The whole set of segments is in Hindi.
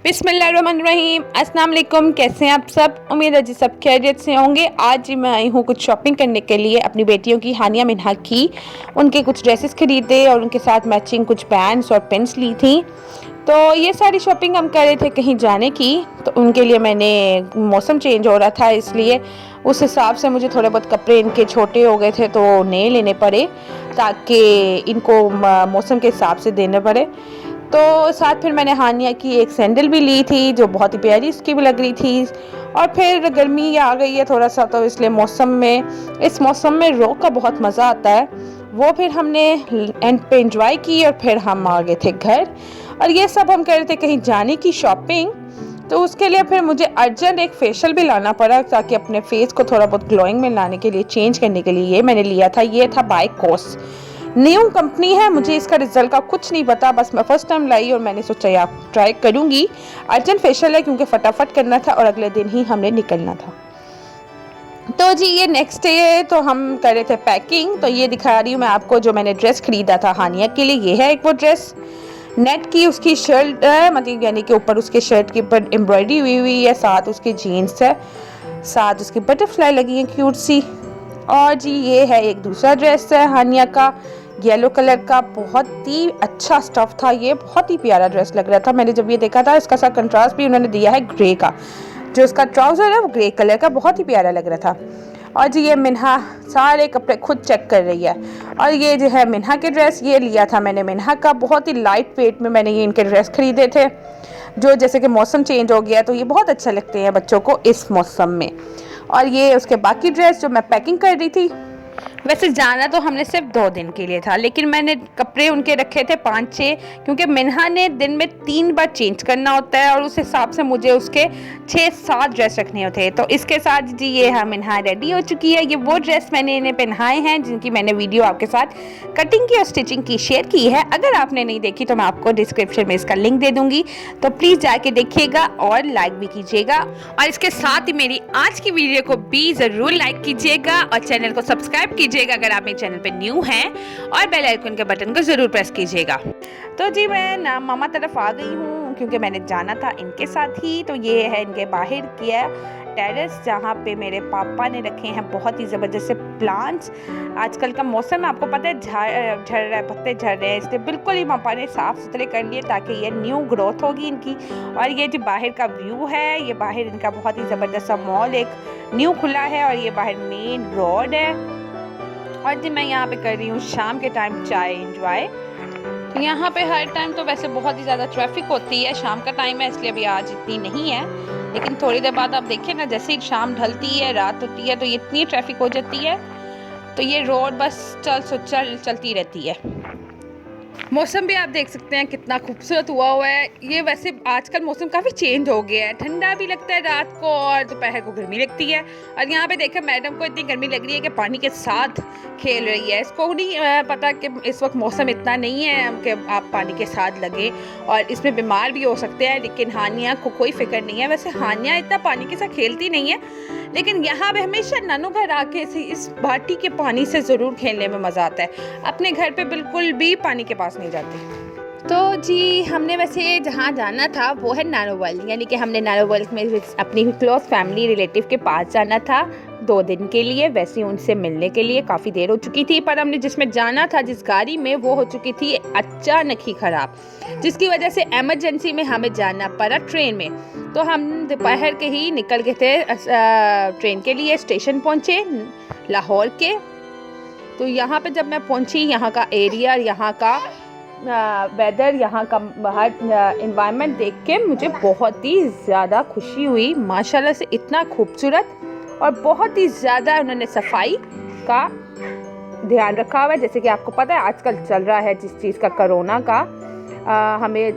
बिस्मिल्लाहिर्रहमानिर्रहीम, अस्सलाम वालेकुम। कैसे हैं आप सब? उम्मीद है जी सब खैरियत से होंगे। आज जी मैं आई हूँ कुछ शॉपिंग करने के लिए अपनी बेटियों की, हानिया मिन्हा की। उनके कुछ ड्रेसेस खरीदे और उनके साथ मैचिंग कुछ बैंड्स और पेन्स ली थी। तो ये सारी शॉपिंग हम कर रहे थे कहीं जाने की। तो उनके लिए मैंने, मौसम चेंज हो रहा था इसलिए उस हिसाब से मुझे थोड़े बहुत कपड़े इनके छोटे हो गए थे तो नए लेने पड़े, ताकि इनको मौसम के हिसाब से देने पड़े। तो साथ फिर मैंने हानिया की एक सैंडल भी ली थी जो बहुत ही प्यारी इसकी भी लग रही थी। और फिर गर्मी आ गई है थोड़ा सा, तो इसलिए इस मौसम में रॉक का बहुत मज़ा आता है। वो फिर हमने एंड पे एंजॉय की और फिर हम आ गए थे घर। और ये सब हम कर रहे थे कहीं जाने की शॉपिंग। तो उसके लिए फिर मुझे अर्जेंट एक फेशियल भी लाना पड़ा, ताकि अपने फेस को थोड़ा बहुत ग्लोइंग में लाने के लिए, चेंज करने के लिए ये मैंने लिया था। ये था बाय कॉस, न्यू कंपनी है, मुझे इसका रिजल्ट का कुछ नहीं पता, बस मैं फर्स्ट टाइम लाई और मैंने सोचा यार ट्राई करूंगी। अर्जेंट फेशियल है क्योंकि फटाफट करना था और अगले दिन ही हमने निकलना था। तो जी ये नेक्स्ट डे तो हम कर रहे थे पैकिंग। तो ये दिखा रही हूँ मैं आपको जो मैंने ड्रेस खरीदा था हानिया के लिए। ये है एक वो ड्रेस, नेट की उसकी शर्ट है, मतलब यानी कि ऊपर उसके शर्ट के ऊपर एम्ब्रॉयडरी हुई है, साथ उसकी जीन्स है, साथ उसकी बटरफ्लाई लगी है क्यूट सी। और जी ये है एक दूसरा ड्रेस है हानिया का, येलो कलर का, बहुत ही अच्छा स्टफ था। ये बहुत ही प्यारा ड्रेस लग रहा था। मैंने जब ये देखा था, इसका सा कंट्रास्ट भी उन्होंने दिया है ग्रे का, जो इसका ट्राउज़र है वो ग्रे कलर का, बहुत ही प्यारा लग रहा था। और जी ये मिन्हा सारे कपड़े खुद चेक कर रही है। और ये जो है मिन्हा के ड्रेस, ये लिया था मैंने मिन्हा का, बहुत ही लाइट वेट में मैंने ये इनके ड्रेस खरीदे थे, जो जैसे कि मौसम चेंज हो गया तो ये बहुत अच्छे लगते हैं बच्चों को इस मौसम में। और ये उसके बाकी ड्रेस जो मैं पैकिंग कर रही थी। वैसे जाना तो हमने सिर्फ 2 दिन के लिए था, लेकिन मैंने कपड़े उनके रखे थे 5-6, क्योंकि मिन्हा ने दिन में 3 बार चेंज करना होता है और उस हिसाब से मुझे उसके 6-7 ड्रेस रखने होते हैं। तो इसके साथ जी ये मिन्हा रेडी हो चुकी है। ये वो ड्रेस मैंने इन्हें पहनाए हैं जिनकी मैंने वीडियो आपके साथ कटिंग की और स्टिचिंग की शेयर की है। अगर आपने नहीं देखी तो मैं आपको डिस्क्रिप्शन में इसका लिंक दे दूंगी, तो प्लीज़ जाके देखिएगा और लाइक भी कीजिएगा। और इसके साथ ही मेरी आज की वीडियो को भी ज़रूर लाइक कीजिएगा और चैनल को सब्सक्राइब कीजिएगा अगर आप मेरे चैनल पे न्यू हैं, और बेल आइकन के बटन को ज़रूर प्रेस कीजिएगा। तो जी मैं ना मामा तरफ आ गई हूँ क्योंकि मैंने जाना था इनके साथ ही। तो ये है इनके बाहर किया टेरेस, जहाँ पे मेरे पापा ने रखे हैं बहुत ही ज़बरदस्त से प्लांट्स। आजकल का मौसम आपको पता है झड़ रहा है, पत्ते झड़ रहे हैं, इसलिए बिल्कुल ही पापा ने साफ़ सुथरे कर लिए ताकि ये न्यू ग्रोथ होगी इनकी। और ये जो बाहर का व्यू है, ये बाहर इनका बहुत ही ज़बरदस्त सा मॉल एक न्यू खुला है और ये बाहर मेन रोड है। और जी मैं यहाँ पे कर रही हूँ शाम के टाइम चाय एंजॉय। तो यहाँ पे हर टाइम तो वैसे बहुत ही ज़्यादा ट्रैफिक होती है, शाम का टाइम है इसलिए अभी आज इतनी नहीं है, लेकिन थोड़ी देर बाद आप देखिए ना, जैसे ही शाम ढलती है, रात होती है, तो ये इतनी ट्रैफिक हो जाती है। तो ये रोड बस चलती रहती है। मौसम भी आप देख सकते हैं कितना खूबसूरत हुआ है। ये वैसे आजकल मौसम काफ़ी चेंज हो गया है, ठंडा भी लगता है रात को और दोपहर को गर्मी लगती है। और यहाँ पे देखें मैडम को इतनी गर्मी लग रही है कि पानी के साथ खेल रही है। इसको नहीं पता कि इस वक्त मौसम इतना नहीं है कि आप पानी के साथ लगे और इसमें बीमार भी हो सकते हैं, लेकिन हानिया को कोई फिक्र नहीं है। वैसे हानिया इतना पानी के साथ खेलती नहीं है, लेकिन यहाँ पे हमेशा नानू घर आके इस बाटी के पानी से ज़रूर खेलने में मज़ा आता है। अपने घर पे बिल्कुल भी पानी के पास नहीं जाती। तो जी हमने वैसे जहाँ जाना था वो है नारोवल, यानी कि हमने नारोवल में अपनी क्लोज फैमिली रिलेटिव के पास जाना था 2 दिन के लिए। वैसे उनसे मिलने के लिए काफ़ी देर हो चुकी थी, पर हमने जिसमें जाना था जिस गाड़ी में, वो हो चुकी थी अचानक ही ख़राब, जिसकी वजह से एमरजेंसी में हमें जाना पड़ा ट्रेन में। तो हम दोपहर के ही निकल गए थे ट्रेन के लिए, स्टेशन पहुँचे लाहौर के। तो यहाँ पे जब मैं पहुँची, यहाँ का एरिया, यहाँ का वेदर, यहाँ का बाहर एनवायरनमेंट देख के मुझे बहुत ही ज़्यादा खुशी हुई। माशाल्लाह से इतना खूबसूरत, और बहुत ही ज़्यादा उन्होंने सफाई का ध्यान रखा हुआ है। जैसे कि आपको पता है आजकल चल रहा है जिस चीज़ का, कोरोना का, हमें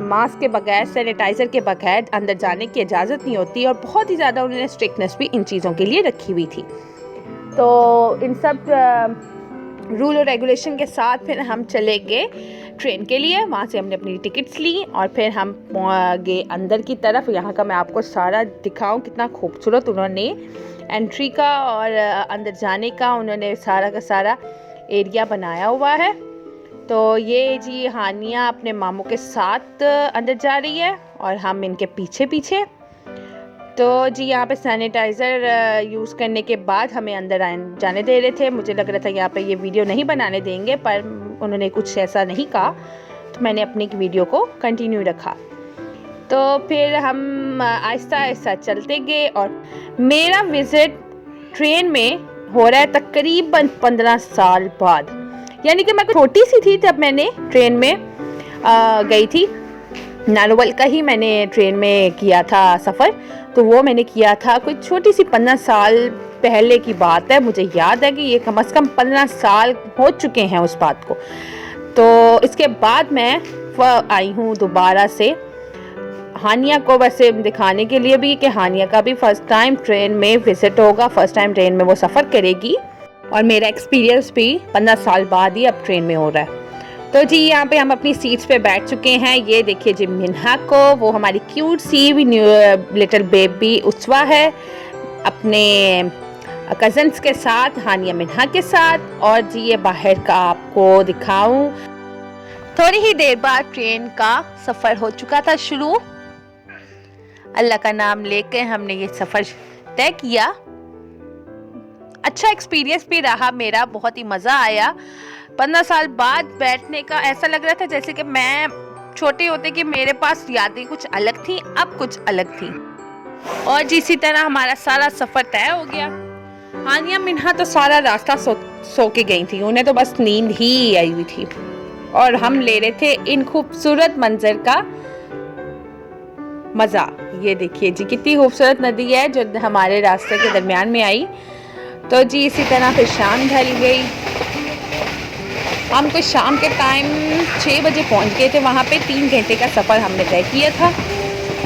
मास्क के बगैर, सैनिटाइज़र के बगैर अंदर जाने की इजाज़त नहीं होती, और बहुत ही ज़्यादा उन्होंने स्ट्रिक्टनेस भी इन चीज़ों के लिए रखी हुई थी। तो इन सब रूल और रेगुलेशन के साथ फिर हम चले गए ट्रेन के लिए। वहाँ से हमने अपनी टिकट्स ली और फिर हम गए अंदर की तरफ। यहाँ का मैं आपको सारा दिखाऊं, कितना खूबसूरत उन्होंने एंट्री का और अंदर जाने का उन्होंने सारा का सारा एरिया बनाया हुआ है। तो ये जी हानिया अपने मामू के साथ अंदर जा रही है और हम इनके पीछे पीछे। तो जी यहाँ पे सैनिटाइज़र यूज़ करने के बाद हमें अंदर जाने दे रहे थे। मुझे लग रहा था यहाँ पे ये वीडियो नहीं बनाने देंगे, पर उन्होंने कुछ ऐसा नहीं कहा, तो मैंने अपनी वीडियो को कंटिन्यू रखा। तो फिर हम आहिस्ता आहिस्ता चलते गए और मेरा विज़िट ट्रेन में हो रहा है तकरीबन 15 साल बाद। यानी कि मैं छोटी सी थी तब मैंने ट्रेन में गई थी। नारोवल का ही मैंने ट्रेन में किया था सफ़र, तो वो मैंने किया था कोई छोटी सी 15 साल पहले की बात है। मुझे याद है कि ये कम से कम 15 साल हो चुके हैं उस बात को। तो इसके बाद मैं आई हूँ दोबारा से हानिया को वैसे दिखाने के लिए भी कि हानिया का भी फ़र्स्ट टाइम ट्रेन में विज़िट होगा, फ़र्स्ट टाइम ट्रेन में वो सफ़र करेगी और मेरा एक्सपीरियंस भी 15 साल बाद ही अब ट्रेन में हो रहा है। तो जी यहाँ पे हम अपनी सीट्स पे बैठ चुके हैं। ये देखिए जी मिन्हा को, वो हमारी क्यूट सी लिटिल बेबी उत्सवा है अपने कज़न्स के साथ, हानिया मिन्हा के साथ। और जी ये बाहर का आपको दिखाऊं, थोड़ी ही देर बाद ट्रेन का सफ़र हो चुका था शुरू। अल्लाह का नाम लेकर हमने ये सफ़र तय किया। अच्छा एक्सपीरियंस भी रहा मेरा, बहुत ही मज़ा आया। 15 साल बाद बैठने का ऐसा लग रहा था जैसे कि मैं छोटे होते कि मेरे पास यादें कुछ अलग थी, अब कुछ अलग थी। और जिसी तरह हमारा सारा सफ़र तय हो गया। हानिया मिन्हा तो सारा रास्ता सो के गई थी, उन्हें तो बस नींद ही आई हुई थी और हम ले रहे थे इन खूबसूरत मंजर का मज़ा। ये देखिए जी कितनी खूबसूरत नदी है जो हमारे रास्ते के दरमियान में आई। तो जी इसी तरह फिर शाम ढल गई। हम कुछ शाम के टाइम 6 बजे पहुंच गए थे वहाँ पे। 3 घंटे का सफ़र हमने तय किया था।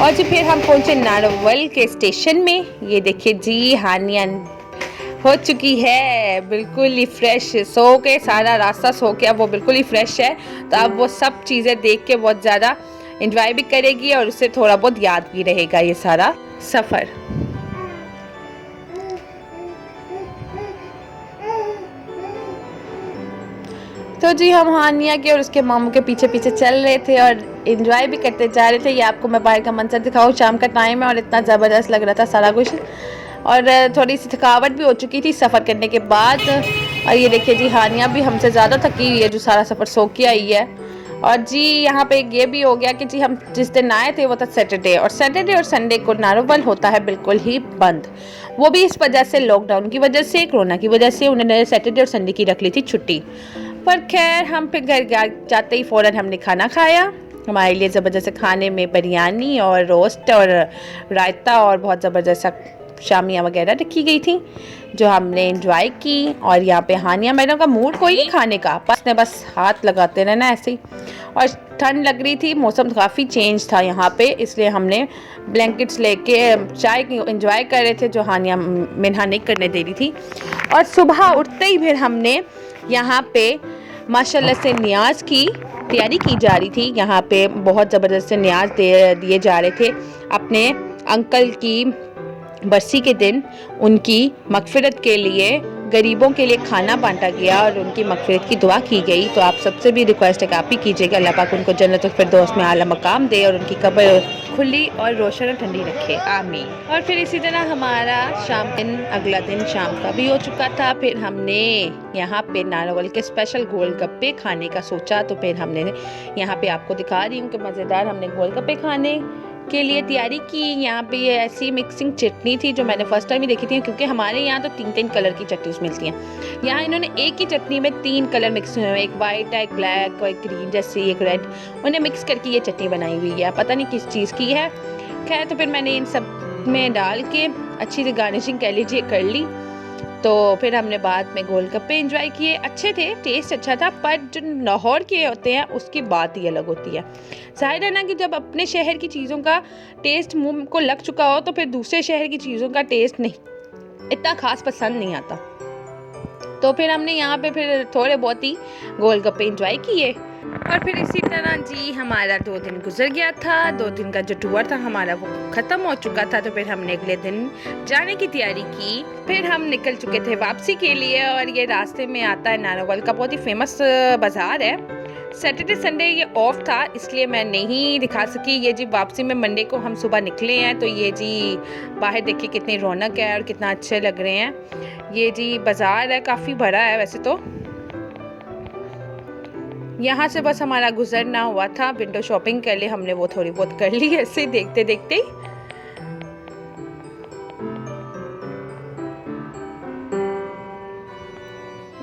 और जी फिर हम पहुँचे नारोवल के स्टेशन में। ये देखिए जी हानिया हो चुकी है बिल्कुल ही फ्रेश, सो के सारा रास्ता सो के अब वो बिल्कुल ही फ्रेश है। तो अब वो सब चीज़ें देख के बहुत ज़्यादा एंजॉय भी करेगी और उससे थोड़ा बहुत याद भी रहेगा ये सारा सफ़र। तो जी हम हानिया के और उसके मामू के पीछे पीछे चल रहे थे और एंजॉय भी करते जा रहे थे। ये आपको मैं बाहर का मंजर दिखाऊँ, शाम का टाइम है और इतना ज़बरदस्त लग रहा था सारा कुछ। और थोड़ी सी थकावट भी हो चुकी थी सफ़र करने के बाद। और ये देखिए जी हानिया भी हमसे ज़्यादा थकी हुई है जो सारा सफ़र सो के आई है। और जी यहाँ पे ये भी हो गया कि जी हम जिस दिन आए थे वो था सैटरडे, और सैटरडे और संडे को नारोवल होता है बिल्कुल ही बंद। वो भी इस वजह से, लॉकडाउन की वजह से, कोरोना की वजह से उन्होंने सैटरडे और संडे की रख ली थी छुट्टी। पर खैर हम फिर घर जाते ही फ़ौरन हमने खाना खाया। हमारे लिए ज़बरदस्त खाने में बिरयानी और रोस्ट और रायता और बहुत ज़बरदस्त शामियाँ वगैरह रखी गई थी जो हमने एंजॉय की। और यहाँ पे हानिया मैडम का मूड कोई नहीं खाने का, बस हाथ लगाते रहना ऐसे ही। और ठंड लग रही थी, मौसम काफ़ी चेंज था यहाँ पे, इसलिए हमने ब्लैंकेट्स लेके चाय एंजॉय कर रहे थे जो हानिया मिन्हा नहीं करने दे रही थी। और सुबह उठते ही फिर हमने यहाँ पे माशाल्लाह से नियाज़ की तैयारी की जा रही थी। यहाँ पे बहुत ज़बरदस्त से नियाज़ दिए जा रहे थे अपने अंकल की बरसी के दिन। उनकी मग़फ़िरत के लिए गरीबों के लिए खाना बांटा गया और उनकी मग़फ़िरत की दुआ की गई। तो आप सबसे भी रिक्वेस्ट है कि आप भी कीजिएगा, अल्लाह पाक उनको जन्नतुल फिरदौस में आला मकाम दे और उनकी कब्र खुली और रोशन और ठंडी रखे, आमीन। और फिर इसी तरह हमारा अगला दिन शाम का भी हो चुका था। फिर हमने यहाँ पे नारोवल के स्पेशल गोलगप्पे खाने का सोचा। तो फिर हमने यहाँ पे आपको दिखा रही हूँ कि मज़ेदार हमने गोलगप्पे खाने के लिए तैयारी की। यहाँ पे ये ऐसी मिक्सिंग चटनी थी जो मैंने फर्स्ट टाइम ही देखी थी, क्योंकि हमारे यहाँ तो 3-3 कलर की चटनीज मिलती हैं। यहाँ इन्होंने एक ही चटनी में 3 कलर मिक्स हुए हैं, एक वाइट, एक ब्लैक और एक ग्रीन जैसी, एक रेड, उन्हें मिक्स करके ये चटनी बनाई हुई है, पता नहीं किस चीज़ की है। खैर तो फिर मैंने इन सब में डाल के अच्छी सी गार्निशिंग कह लीजिए कर ली। तो फिर हमने बाद में गोलगप्पे एंजॉय किए, अच्छे थे, टेस्ट अच्छा था। पर जो लाहौर के होते हैं उसकी बात ही अलग होती है। जाहिर है ना कि जब अपने शहर की चीज़ों का टेस्ट मुंह को लग चुका हो तो फिर दूसरे शहर की चीज़ों का टेस्ट नहीं इतना ख़ास पसंद नहीं आता। तो फिर हमने यहाँ पे फिर थोड़े बहुत ही गोलगप्पे एंजॉय किए। और फिर इसी तरह जी हमारा 2 दिन गुजर गया था। 2 दिन का जो टूर था हमारा वो ख़त्म हो चुका था। तो फिर हमने अगले दिन जाने की तैयारी की। फिर हम निकल चुके थे वापसी के लिए। और ये रास्ते में आता है नारोवल का बहुत ही फेमस बाज़ार है सैटरडे संडे ये ऑफ था, इसलिए मैं नहीं दिखा सकी। ये जी वापसी में मंडे को हम सुबह निकले हैं, तो ये जी बाहर देखिए कितनी रौनक है और कितना अच्छे लग रहे हैं। ये जी बाज़ार है, काफ़ी बड़ा है वैसे तो। यहाँ से बस हमारा गुजरना हुआ था, विंडो शॉपिंग कर ली हमने, वो थोड़ी बहुत कर ली ऐसे देखते देखते।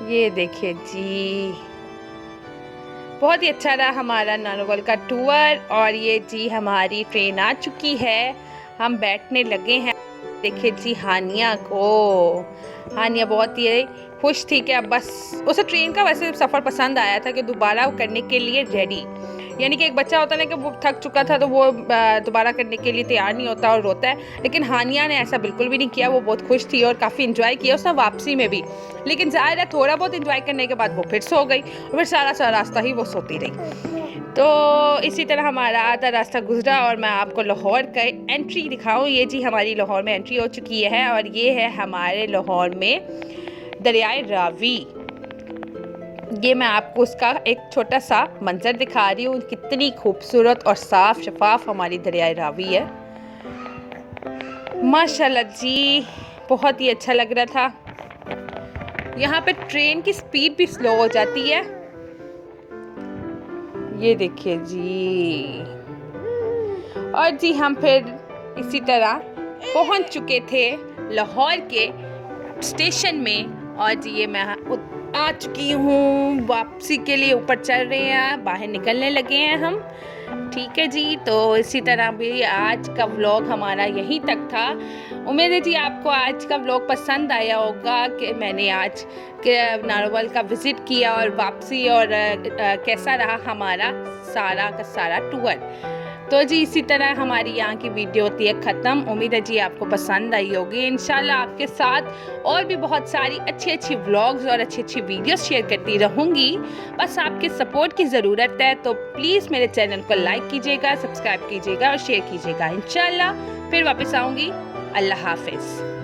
ये देखिए जी, बहुत ही अच्छा रहा हमारा नारोवाल का टूर। और ये जी हमारी ट्रेन आ चुकी है, हम बैठने लगे हैं। देखिए जी हानिया को, हानिया बहुत ही खुश थी कि अब बस उसे ट्रेन का वैसे सफ़र पसंद आया था कि दोबारा करने के लिए रेडी। यानी कि एक बच्चा होता है ना कि वो थक चुका था तो वो दोबारा करने के लिए तैयार नहीं होता और रोता है, लेकिन हानिया ने ऐसा बिल्कुल भी नहीं किया। वो बहुत खुश थी और काफ़ी इंजॉय किया उसने वापसी में भी। लेकिन ज़ाहिर है थोड़ा बहुत इंजॉय करने के बाद वो फिर सो गई और फिर सारा रास्ता ही वो सोती रही। तो इसी तरह हमारा आधा रास्ता गुजरा और मैं आपको लाहौर का एंट्री दिखाऊँ। ये जी हमारी लाहौर में एंट्री हो चुकी है और ये है हमारे लाहौर में दरियाए रावी। ये मैं आपको उसका एक छोटा सा मंजर दिखा रही हूँ, कितनी खूबसूरत और साफ शफाफ हमारी दरियाए रावी है। माशाल्लाह जी, बहुत ही अच्छा लग रहा था। यहाँ पे ट्रेन की स्पीड भी स्लो हो जाती है। ये देखिए जी, और जी हम फिर इसी तरह पहुँच चुके थे लाहौर के स्टेशन में। और जी ये मैं आ चुकी हूँ, वापसी के लिए ऊपर चल रहे हैं, बाहर निकलने लगे हैं हम। ठीक है जी, तो इसी तरह भी आज का व्लॉग हमारा यहीं तक था। उम्मीद है जी आपको आज का व्लॉग पसंद आया होगा कि मैंने आज के नारोवाल का विज़िट किया और वापसी और कैसा रहा हमारा सारा का सारा टूर। तो जी इसी तरह हमारी यहाँ की वीडियो होती है ख़त्म। उम्मीद है जी आपको पसंद आई होगी। इंशाल्लाह आपके साथ और भी बहुत सारी अच्छी व्लॉग्स और अच्छी वीडियोस शेयर करती रहूँगी। बस आपके सपोर्ट की ज़रूरत है, तो प्लीज़ मेरे चैनल को लाइक कीजिएगा, सब्सक्राइब कीजिएगा और शेयर कीजिएगा। इंशाल्लाह फिर वापस आऊँगी। अल्लाह हाफिज़।